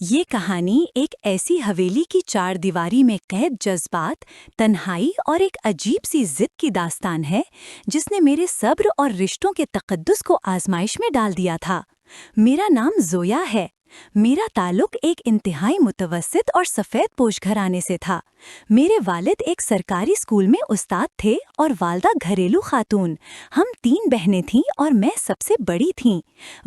یہ کہانی ایک ایسی حویلی کی چار دیواری میں قید جذبات، تنہائی اور ایک عجیب سی ضد کی داستان ہے جس نے میرے صبر اور رشتوں کے تقدس کو آزمائش میں ڈال دیا تھا۔ میرا نام زویا ہے۔ میرا تعلق ایک انتہائی متوسط اور سفید پوش گھرانے سے تھا۔ میرے والد ایک سرکاری اسکول میں استاد تھے اور والدہ گھریلو خاتون۔ ہم 3 بہنیں تھیں اور میں سب سے بڑی تھیں۔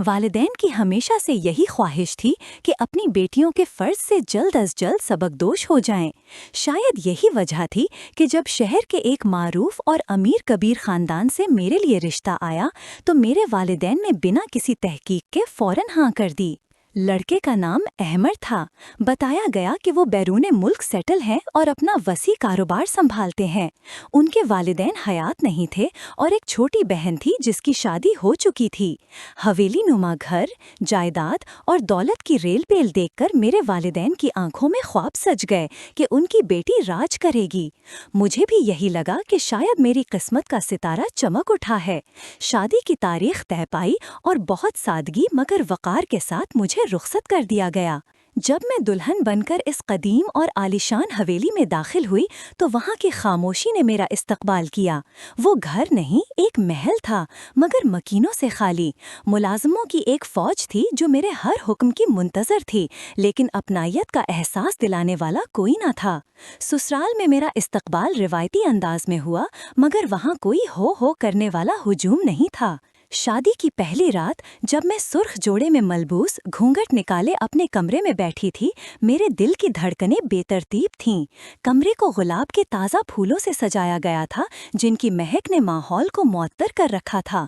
والدین کی ہمیشہ سے یہی خواہش تھی کہ اپنی بیٹیوں کے فرض سے جلد از جلد سبکدوش ہو جائیں۔ شاید یہی وجہ تھی کہ جب شہر کے ایک معروف اور امیر کبیر خاندان سے میرے لیے رشتہ آیا تو میرے والدین نے بنا کسی تحقیق کے فوراً ہاں کر دی۔ لڑکے کا نام احمر تھا۔ بتایا گیا کہ وہ بیرون ملک سیٹل ہیں اور اپنا وسیع کاروبار سنبھالتے ہیں۔ ان کے والدین حیات نہیں تھے اور ایک چھوٹی بہن تھی جس کی شادی ہو چکی تھی۔ حویلی نما گھر، جائیداد اور دولت کی ریل پیل دیکھ کر میرے والدین کی آنکھوں میں خواب سج گئے کہ ان کی بیٹی راج کرے گی۔ مجھے بھی یہی لگا کہ شاید میری قسمت کا ستارہ چمک اٹھا ہے۔ شادی کی تاریخ طے پائی اور بہت سادگی مگر وقار کے ساتھ مجھے رخصت کر دیا گیا۔ جب میں دلہن بن کر اس قدیم اور عالیشان حویلی میں داخل ہوئی تو وہاں کی خاموشی نے میرا استقبال کیا۔ وہ گھر نہیں، ایک محل تھا، مگر مکینوں سے خالی۔ ملازموں کی ایک فوج تھی جو میرے ہر حکم کی منتظر تھی، لیکن اپنائیت کا احساس دلانے والا کوئی نہ تھا۔ سسرال میں میرا استقبال روایتی انداز میں ہوا، مگر وہاں کوئی ہو کرنے والا ہجوم نہیں تھا۔ شادی کی پہلی رات جب میں سرخ جوڑے میں ملبوس گھونگھٹ نکالے اپنے کمرے میں بیٹھی تھی، میرے دل کی دھڑکنیں بے ترتیب تھیں۔ کمرے کو گلاب کے تازہ پھولوں سے سجایا گیا تھا جن کی مہک نے ماحول کو معطر کر رکھا تھا۔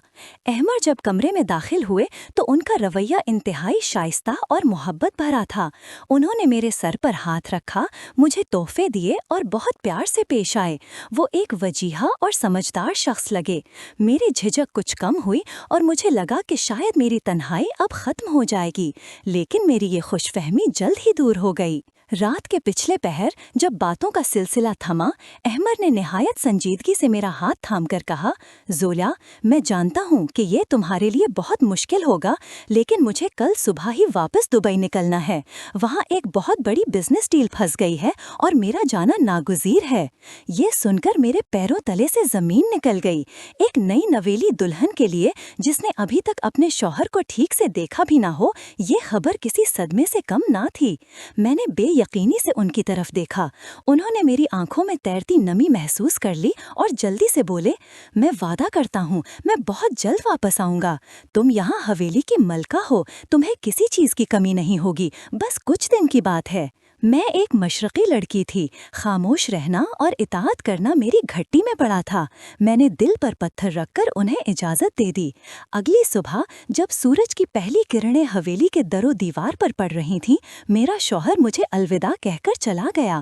احمر جب کمرے میں داخل ہوئے تو ان کا رویہ انتہائی شائستہ اور محبت بھرا تھا۔ انہوں نے میرے سر پر ہاتھ رکھا، مجھے تحفے دیے اور بہت پیار سے پیش آئے۔ وہ ایک وجیہہ اور سمجھدار شخص لگے۔ میری جھجک کچھ کم ہوئی اور مجھے لگا کہ شاید میری تنہائی اب ختم ہو جائے گی، لیکن میری یہ خوش فہمی جلد ہی دور ہو گئی۔ رات کے پچھلے پہر جب باتوں کا سلسلہ تھما، احمر نے نہایت سنجیدگی سے میرا ہاتھ تھام کر کہا، زویا، میں جانتا ہوں کہ یہ تمہارے لیے بہت مشکل ہوگا، لیکن مجھے کل صبح ہی واپس دبئی نکلنا ہے۔ وہاں ایک بہت بڑی بزنس ڈیل پھنس گئی ہے اور میرا جانا ناگزیر ہے۔ یہ سن کر میرے پیروں تلے سے زمین نکل گئی۔ ایک نئی نویلی دلہن کے لیے جس نے ابھی تک اپنے شوہر کو ٹھیک سے دیکھا بھی نہ ہو، یہ خبر کسی صدمے سے کم نہ تھی۔ میں نے بے یقینی سے ان کی طرف دیکھا۔ انہوں نے میری آنکھوں میں تیرتی نمی محسوس کر لی اور جلدی سے بولے، میں وعدہ کرتا ہوں میں بہت جلد واپس آؤں گا۔ تم یہاں حویلی کی ملکہ ہو، تمہیں کسی چیز کی کمی نہیں ہوگی، بس کچھ دن کی بات ہے۔ میں ایک مشرقی لڑکی تھی، خاموش رہنا اور اطاعت کرنا میری گھٹی میں پڑا تھا۔ میں نے دل پر پتھر رکھ کر انہیں اجازت دے دی۔ اگلی صبح جب سورج کی پہلی کرنیں حویلی کے در و دیوار پر پڑ رہی تھیں، میرا شوہر مجھے الوداع کہہ کر چلا گیا۔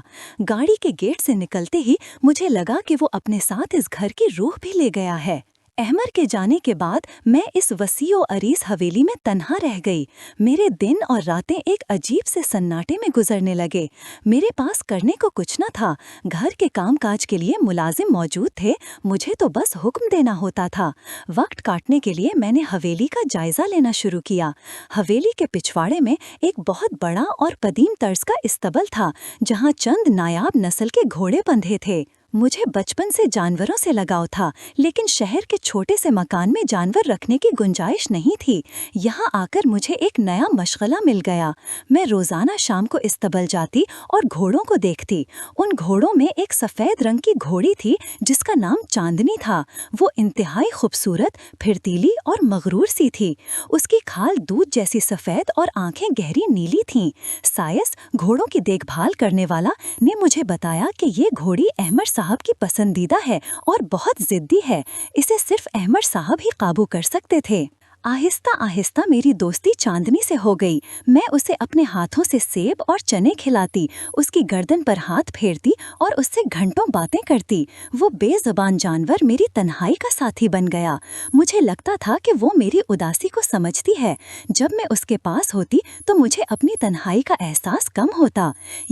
گاڑی کے گیٹ سے نکلتے ہی مجھے لگا کہ وہ اپنے ساتھ اس گھر کی روح بھی لے گیا ہے۔ احمر کے جانے کے بعد میں اس وسیع و عریض حویلی میں تنہا رہ گئی۔ میرے دن اور راتیں ایک عجیب سے سناٹے میں گزرنے لگے۔ میرے پاس کرنے کو کچھ نہ تھا۔ گھر کے کام کاج کے لیے ملازم موجود تھے، مجھے تو بس حکم دینا ہوتا تھا۔ وقت کاٹنے کے لیے میں نے حویلی کا جائزہ لینا شروع کیا۔ حویلی کے پچھواڑے میں ایک بہت بڑا اور قدیم طرز کا استبل تھا جہاں چند نایاب نسل کے گھوڑے بندھے تھے۔ مجھے بچپن سے جانوروں سے لگاؤ تھا، لیکن شہر کے چھوٹے سے مکان میں جانور رکھنے کی گنجائش نہیں تھی۔ یہاں آ کر مجھے ایک نیا مشغلہ مل گیا۔ میں روزانہ شام کو استبل جاتی اور گھوڑوں کو دیکھتی۔ ان گھوڑوں میں ایک سفید رنگ کی گھوڑی تھی جس کا نام چاندنی تھا۔ وہ انتہائی خوبصورت، پھرتیلی اور مغرور سی تھی۔ اس کی کھال دودھ جیسی سفید اور آنکھیں گہری نیلی تھیں۔ سائس، گھوڑوں کی دیکھ بھال کرنے والا، نے مجھے بتایا کہ یہ گھوڑی احمر صاحب کی پسندیدہ ہے اور بہت ضدی ہے۔ اسے صرف احمر صاحب ہی قابو کر سکتے تھے۔ آہستہ آہستہ میری دوستی چاندنی سے ہو گئی۔ میں اسے اپنے ہاتھوں سے سیب اور چنے کھلاتی، اس کی گردن پر ہاتھ پھیرتی اور اس سے گھنٹوں باتیں کرتی۔ وہ بے زبان جانور میری تنہائی کا ساتھی بن گیا۔ مجھے لگتا تھا کہ وہ میری اداسی کو سمجھتی ہے۔ جب میں اس کے پاس ہوتی تو مجھے اپنی تنہائی کا احساس کم ہوتا۔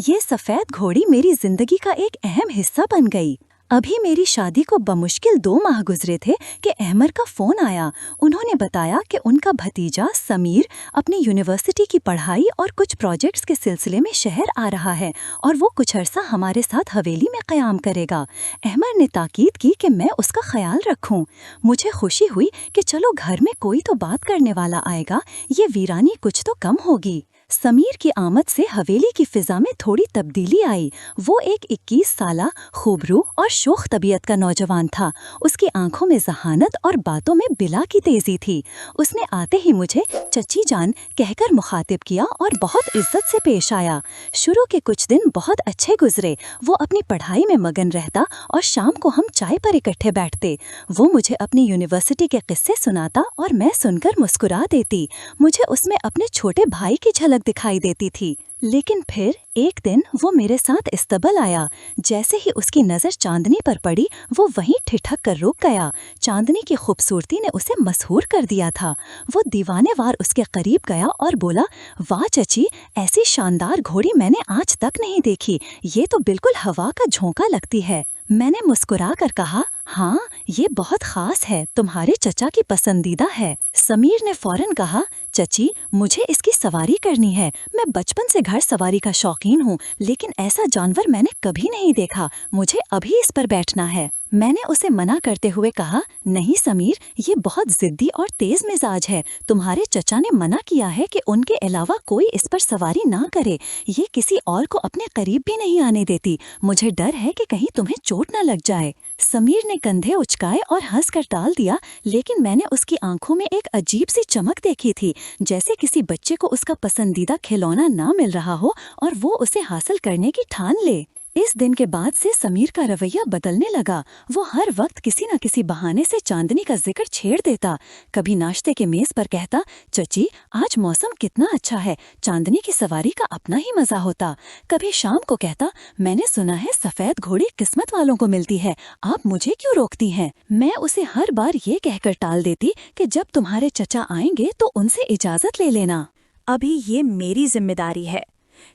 یہ سفید گھوڑی میری زندگی کا ایک اہم حصہ بن گئی۔ अभी मेरी शादी को बमुश्किल 2 माह गुजरे थे कि अहमर का फ़ोन आया। उन्होंने बताया कि उनका भतीजा समीर अपनी यूनिवर्सिटी की पढ़ाई और कुछ प्रोजेक्ट्स के सिलसिले में शहर आ रहा है और वो कुछ अरसा हमारे साथ हवेली में क़याम करेगा। अहमर ने ताकीद की कि मैं उसका ख्याल रखूं। मुझे खुशी हुई कि चलो घर में कोई तो बात करने वाला आएगा, ये वीरानी कुछ तो कम होगी। समीर की आमद से हवेली की फिजा में थोड़ी तब्दीली आई। वो एक 21 साला खूबरू और शोख तबीयत का नौजवान था। उसकी आंखों में जहानत और बातों में बिला की तेजी थी। उसने आते ही मुझे चची जान कहकर मुखातिब किया और बहुत इज्जत से पेश आया। शुरू के कुछ दिन बहुत अच्छे गुजरे। वो अपनी पढ़ाई में मगन रहता और शाम को हम चाय पर इकट्ठे बैठते। वो मुझे अपनी यूनिवर्सिटी के किस्से सुनाता और मैं सुनकर मुस्कुरा देती। मुझे उसमें अपने छोटे भाई की झलक दिखाई देती थी। लेकिन फिर एक दिन वो मेरे साथ इस्तबल आया। जैसे ही उसकी नज़र चांदनी पर पड़ी, वो वहीं ठिठक कर रुक गया। चांदनी की खूबसूरती ने उसे मसहूर कर दिया था। वो दीवाने वार उसके करीब गया और बोला, वाह चची, ऐसी शानदार घोड़ी मैंने आज तक नहीं देखी। ये तो बिल्कुल हवा का झोंका लगती है। मैंने मुस्कुरा कर कहा, हाँ, ये बहुत खास है, तुम्हारे चचा की पसंदीदा है। समीर ने फौरन कहा, चची, मुझे इसकी सवारी करनी है। मैं बचपन से घर सवारी का शौकीन हूँ, लेकिन ऐसा जानवर मैंने कभी नहीं देखा। मुझे अभी इस पर बैठना है। मैंने उसे मना करते हुए कहा, नहीं समीर, ये बहुत जिद्दी और तेज मिजाज है। तुम्हारे चचा ने मना किया है कि उनके अलावा कोई इस पर सवारी ना करे। ये किसी और को अपने करीब भी नहीं आने देती। मुझे डर है कि कहीं तुम्हें चोट न लग जाए। समीर ने कंधे उचकाए और हंसकर टाल दिया, लेकिन मैंने उसकी आंखों में एक अजीब सी चमक देखी थी, जैसे किसी बच्चे को उसका पसंदीदा खिलौना ना मिल रहा हो और वो उसे हासिल करने की ठान ले। इस दिन के बाद से समीर का रवैया बदलने लगा। वो हर वक्त किसी न किसी बहाने से चांदनी का जिक्र छेड़ देता। कभी नाश्ते के मेज पर कहता, चची, आज मौसम कितना अच्छा है, चांदनी की सवारी का अपना ही मजा होता। कभी शाम को कहता, मैंने सुना है सफेद घोड़ी किस्मत वालों को मिलती है, आप मुझे क्यों रोकती हैं? मैं उसे हर बार ये कहकर टाल देती कि जब तुम्हारे चचा आएंगे तो उनसे इजाजत ले लेना। अभी ये मेरी जिम्मेदारी है।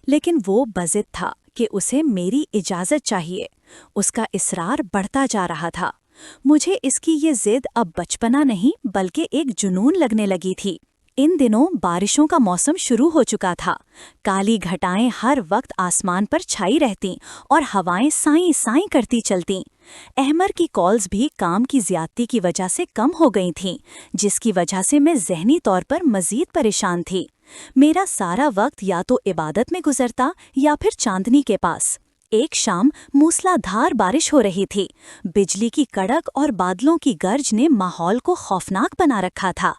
लेकिन वो बज़िद था कि उसे मेरी इजाज़त चाहिए। उसका इसरार बढ़ता जा रहा था। मुझे इसकी ये जिद अब बचपना नहीं बल्कि एक जुनून लगने लगी थी। इन दिनों बारिशों का मौसम शुरू हो चुका था। काली घटाएं हर वक्त आसमान पर छाई रहतीं और हवाएं साईं साईं करती चलतीं। अहमर की कॉल्स भी काम की ज़्यादती की वजह से कम हो गई थीं, जिसकी वजह से मैं ज़हनी तौर पर मज़ीद परेशान थी। मेरा सारा वक्त या तो इबादत में गुजरता या फिर चांदनी के पास। एक शाम मूसलाधार बारिश हो रही थी। बिजली की कड़क और बादलों की गर्ज ने माहौल को खौफनाक बना रखा था।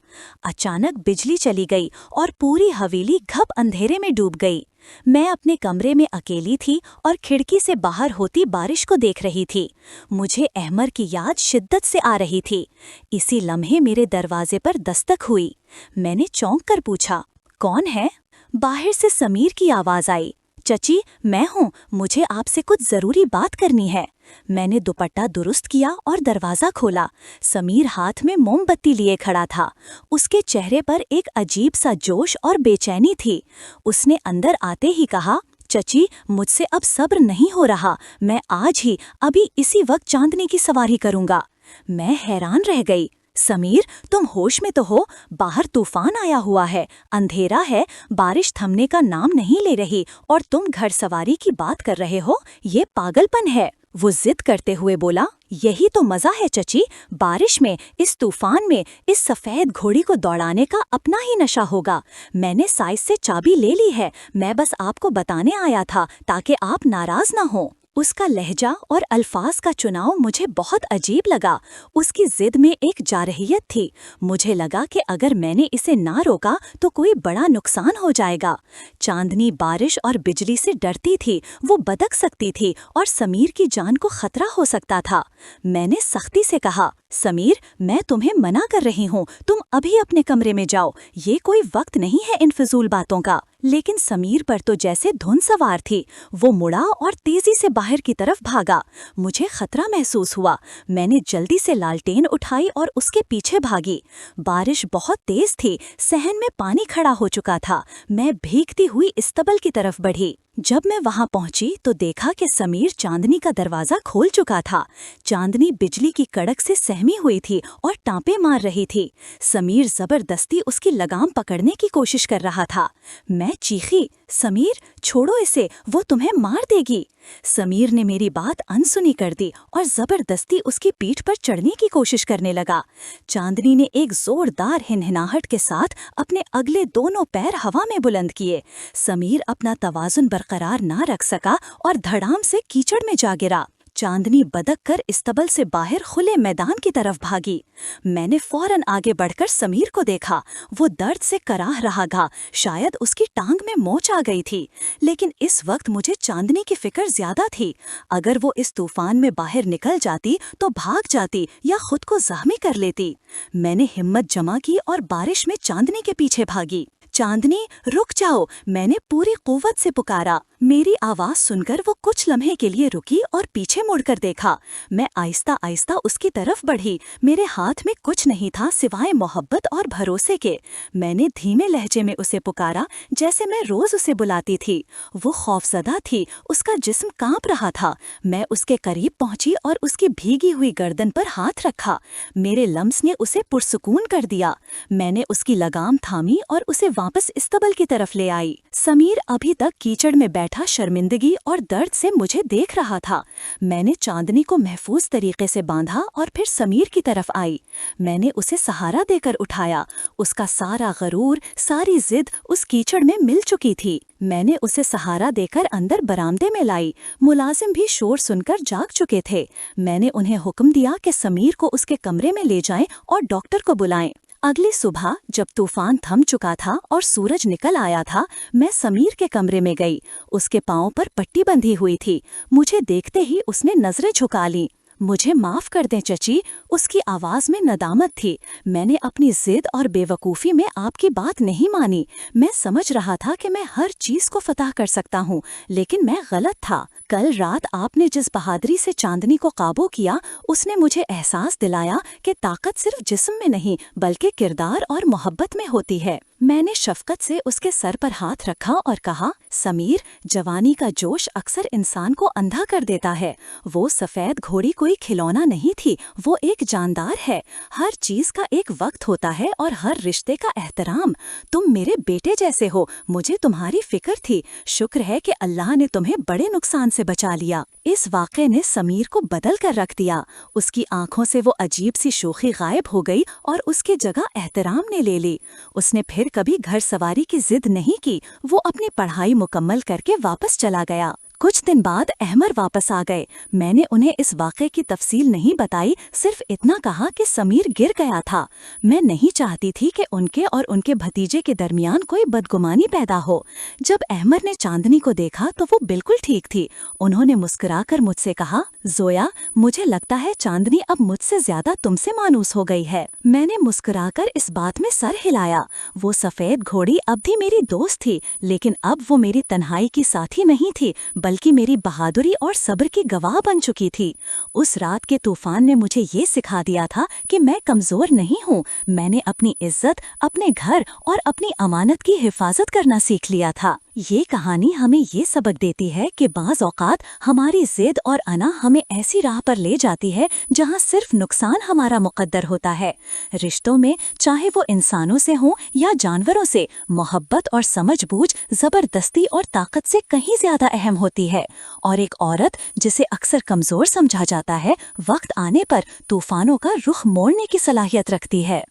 अचानक बिजली चली गई और पूरी हवेली घप अंधेरे में डूब गई। मैं अपने कमरे में अकेली थी और खिड़की से बाहर होती बारिश को देख रही थी। मुझे अहमर की याद शिद्दत से आ रही थी। इसी लम्हे मेरे दरवाजे पर दस्तक हुई। मैंने चौंक कर पूछा, कौन है? बाहर से समीर की आवाज़ आई, चची, मैं हूँ, मुझे आपसे कुछ ज़रूरी बात करनी है। मैंने दुपट्टा दुरुस्त किया और दरवाज़ा खोला। समीर हाथ में मोमबत्ती लिए खड़ा था। उसके चेहरे पर एक अजीब सा जोश और बेचैनी थी। उसने अंदर आते ही कहा, चची, मुझसे अब सब्र नहीं हो रहा। मैं आज ही अभी इसी वक्त चांदनी की सवारी करूँगा। मैं हैरान रह गई। समीर, तुम होश में तो हो? बाहर तूफान आया हुआ है, अंधेरा है, बारिश थमने का नाम नहीं ले रही और तुम घर सवारी की बात कर रहे हो? ये पागलपन है। वो जिद करते हुए बोला, यही तो मज़ा है चची, बारिश में, इस तूफान में, इस सफ़ेद घोड़ी को दौड़ाने का अपना ही नशा होगा। मैंने साइज से चाबी ले ली है, मैं बस आपको बताने आया था ताकि आप नाराज़ ना हो। उसका लहजा और अल्फाज का चुनाव मुझे बहुत अजीब लगा। उसकी जिद में एक जारहियत थी। मुझे लगा कि अगर मैंने इसे ना रोका तो कोई बड़ा नुकसान हो जाएगा। चांदनी बारिश और बिजली से डरती थी, वो बदक सकती थी और समीर की जान को खतरा हो सकता था। मैंने सख्ती से कहा, समीर, मैं तुम्हें मना कर रही हूँ, तुम अभी अपने कमरे में जाओ। ये कोई वक्त नहीं है इन फिजूल बातों का। लेकिन समीर पर तो जैसे धुन सवार थी। वो मुड़ा और तेजी से बाहर की तरफ भागा। मुझे खतरा महसूस हुआ। मैंने जल्दी से लालटेन उठाई और उसके पीछे भागी। बारिश बहुत तेज थी, सहन में पानी खड़ा हो चुका था। मैं भीगती हुई इस्तबल की तरफ बढ़ी। जब मैं वहां पहुंची तो देखा कि समीर चांदनी का दरवाजा खोल चुका था। चांदनी बिजली की कड़क से सहमी हुई थी और टाँपे मार रही थी। समीर जबरदस्ती उसकी लगाम पकड़ने की कोशिश कर रहा था। मैं चीखी, समीर छोड़ो इसे, वो तुम्हें मार देगी। समीर ने मेरी बात अनसुनी कर दी और जबरदस्ती उसकी पीठ पर चढ़ने की कोशिश करने लगा। चांदनी ने एक जोरदार हिनहिनाहट के साथ अपने अगले दोनों पैर हवा में बुलंद किए। समीर अपना तवाजुन बरकरार ना रख सका और धड़ाम से कीचड़ में जा गिरा। चांदनी बदक कर इस्तबल से बाहर खुले मैदान की तरफ भागी। मैंने फौरन आगे बढ़कर समीर को देखा। वो दर्द से कराह रहा था, शायद उसकी टांग में मोच आ गई थी। लेकिन इस वक्त मुझे चांदनी की फिक्र ज्यादा थी। अगर वो इस तूफान में बाहर निकल जाती तो भाग जाती या खुद को जख्मी कर लेती। मैंने हिम्मत जमा की और बारिश में चांदनी के पीछे भागी। चांदनी रुक जाओ, मैंने पूरी कुव्वत से पुकारा। मेरी आवाज सुनकर वो कुछ लम्हे के लिए रुकी और पीछे मुड़कर देखा। मैं आहिस्ता आहिस्ता उसकी तरफ बढ़ी। मेरे हाथ में कुछ नहीं था सिवाय मोहब्बत और भरोसे के। मैंने धीमे लहजे में उसे पुकारा, जैसे मैं रोज उसे बुलाती थी। वो खौफजदा थी, उसका जिस्म कांप रहा था। मैं उसके करीब पहुंची और उसकी भीगी हुई गर्दन पर हाथ रखा। मेरे लम्स ने उसे पुरसुकून कर दिया। मैंने उसकी लगाम थामी और उसे वापस इस्तबल की तरफ ले आई। समीर अभी तक कीचड़ में बैठा शर्मिंदगी और दर्द से मुझे देख रहा था। मैंने चांदनी को महफूज तरीके से बांधा और फिर समीर की तरफ आई। मैंने उसे सहारा देकर उठाया। उसका सारा गरूर, सारी जिद उस कीचड़ में मिल चुकी थी। मैंने उसे सहारा देकर अंदर बरामदे में लाई। मुलाजिम भी शोर सुनकर जाग चुके थे। मैंने उन्हें हुक्म दिया कि समीर को उसके कमरे में ले जाएं और डॉक्टर को बुलाएं। अगली सुबह जब तूफान थम चुका था और सूरज निकल आया था, मैं समीर के कमरे में गई। उसके पाँव पर पट्टी बंधी हुई थी। मुझे देखते ही उसने नजरें झुका लीं। मुझे माफ कर दें चची, उसकी आवाज में नदामत थी। मैंने अपनी जिद और बेवकूफ़ी में आपकी बात नहीं मानी। मैं समझ रहा था कि मैं हर चीज को फतह कर सकता हूँ, लेकिन मैं गलत था। कल रात आपने जिस बहादुरी से चांदनी को काबू किया, उसने मुझे एहसास दिलाया कि ताकत सिर्फ जिस्म में नहीं बल्कि किरदार और मोहब्बत में होती है। मैंने शफकत से उसके सर पर हाथ रखा और कहा, समीर, जवानी का जोश अक्सर इंसान को अंधा कर देता है। वो सफ़ेद घोड़ी कोई खिलौना नहीं थी, वो एक जानदार है। हर चीज़ का एक वक्त होता है और हर रिश्ते का एहतराम। तुम मेरे बेटे जैसे हो, मुझे तुम्हारी फिक्र थी। शुक्र है कि अल्लाह ने तुम्हें बड़े नुकसान से बचा लिया। इस वाक़े ने समीर को बदल कर रख दिया। उसकी आंखों से वो अजीब सी शोखी गायब हो गई और उसकी जगह एहतराम ने ले ली। उसने फिर कभी घर सवारी की जिद नहीं की। वो अपनी पढ़ाई मुकम्मल करके वापस चला गया। कुछ दिन बाद अहमर वापस आ गए। मैंने उन्हें इस वाक़े की तफसील नहीं बताई, सिर्फ इतना कहा कि समीर गिर गया था। मैं नहीं चाहती थी कि उनके और उनके भतीजे के दरमियान कोई बदगुमानी पैदा हो। जब अहमर ने चांदनी को देखा तो वो बिल्कुल ठीक थी। उन्होंने मुस्कुराकर मुझसे कहा, जोया, मुझे लगता है चांदनी अब मुझसे ज्यादा तुमसे मानूस हो गई है। मैंने मुस्कुराकर इस बात में सर हिलाया। वो सफ़ेद घोड़ी अब भी मेरी दोस्त थी, लेकिन अब वो मेरी तन्हाई की साथी नहीं थी, बल्कि मेरी बहादुरी और सब्र की गवाह बन चुकी थी। उस रात के तूफान ने मुझे ये सिखा दिया था कि मैं कमज़ोर नहीं हूँ। मैंने अपनी इज्जत, अपने घर और अपनी अमानत की हिफाजत करना सीख लिया था। ये कहानी हमें ये सबक देती है कि बाज़ औक़ात हमारी जिद और अना हमें ऐसी राह पर ले जाती है जहाँ सिर्फ नुकसान हमारा मुक़द्दर होता है। रिश्तों में, चाहे वो इंसानों से हों या जानवरों से, मोहब्बत और समझबूझ ज़बरदस्ती और ताकत से कहीं ज़्यादा अहम होती है। और एक औरत जिसे अक्सर कमज़ोर समझा जाता है, वक्त आने पर तूफ़ानों का रुख मोड़ने की सलाहियत रखती है।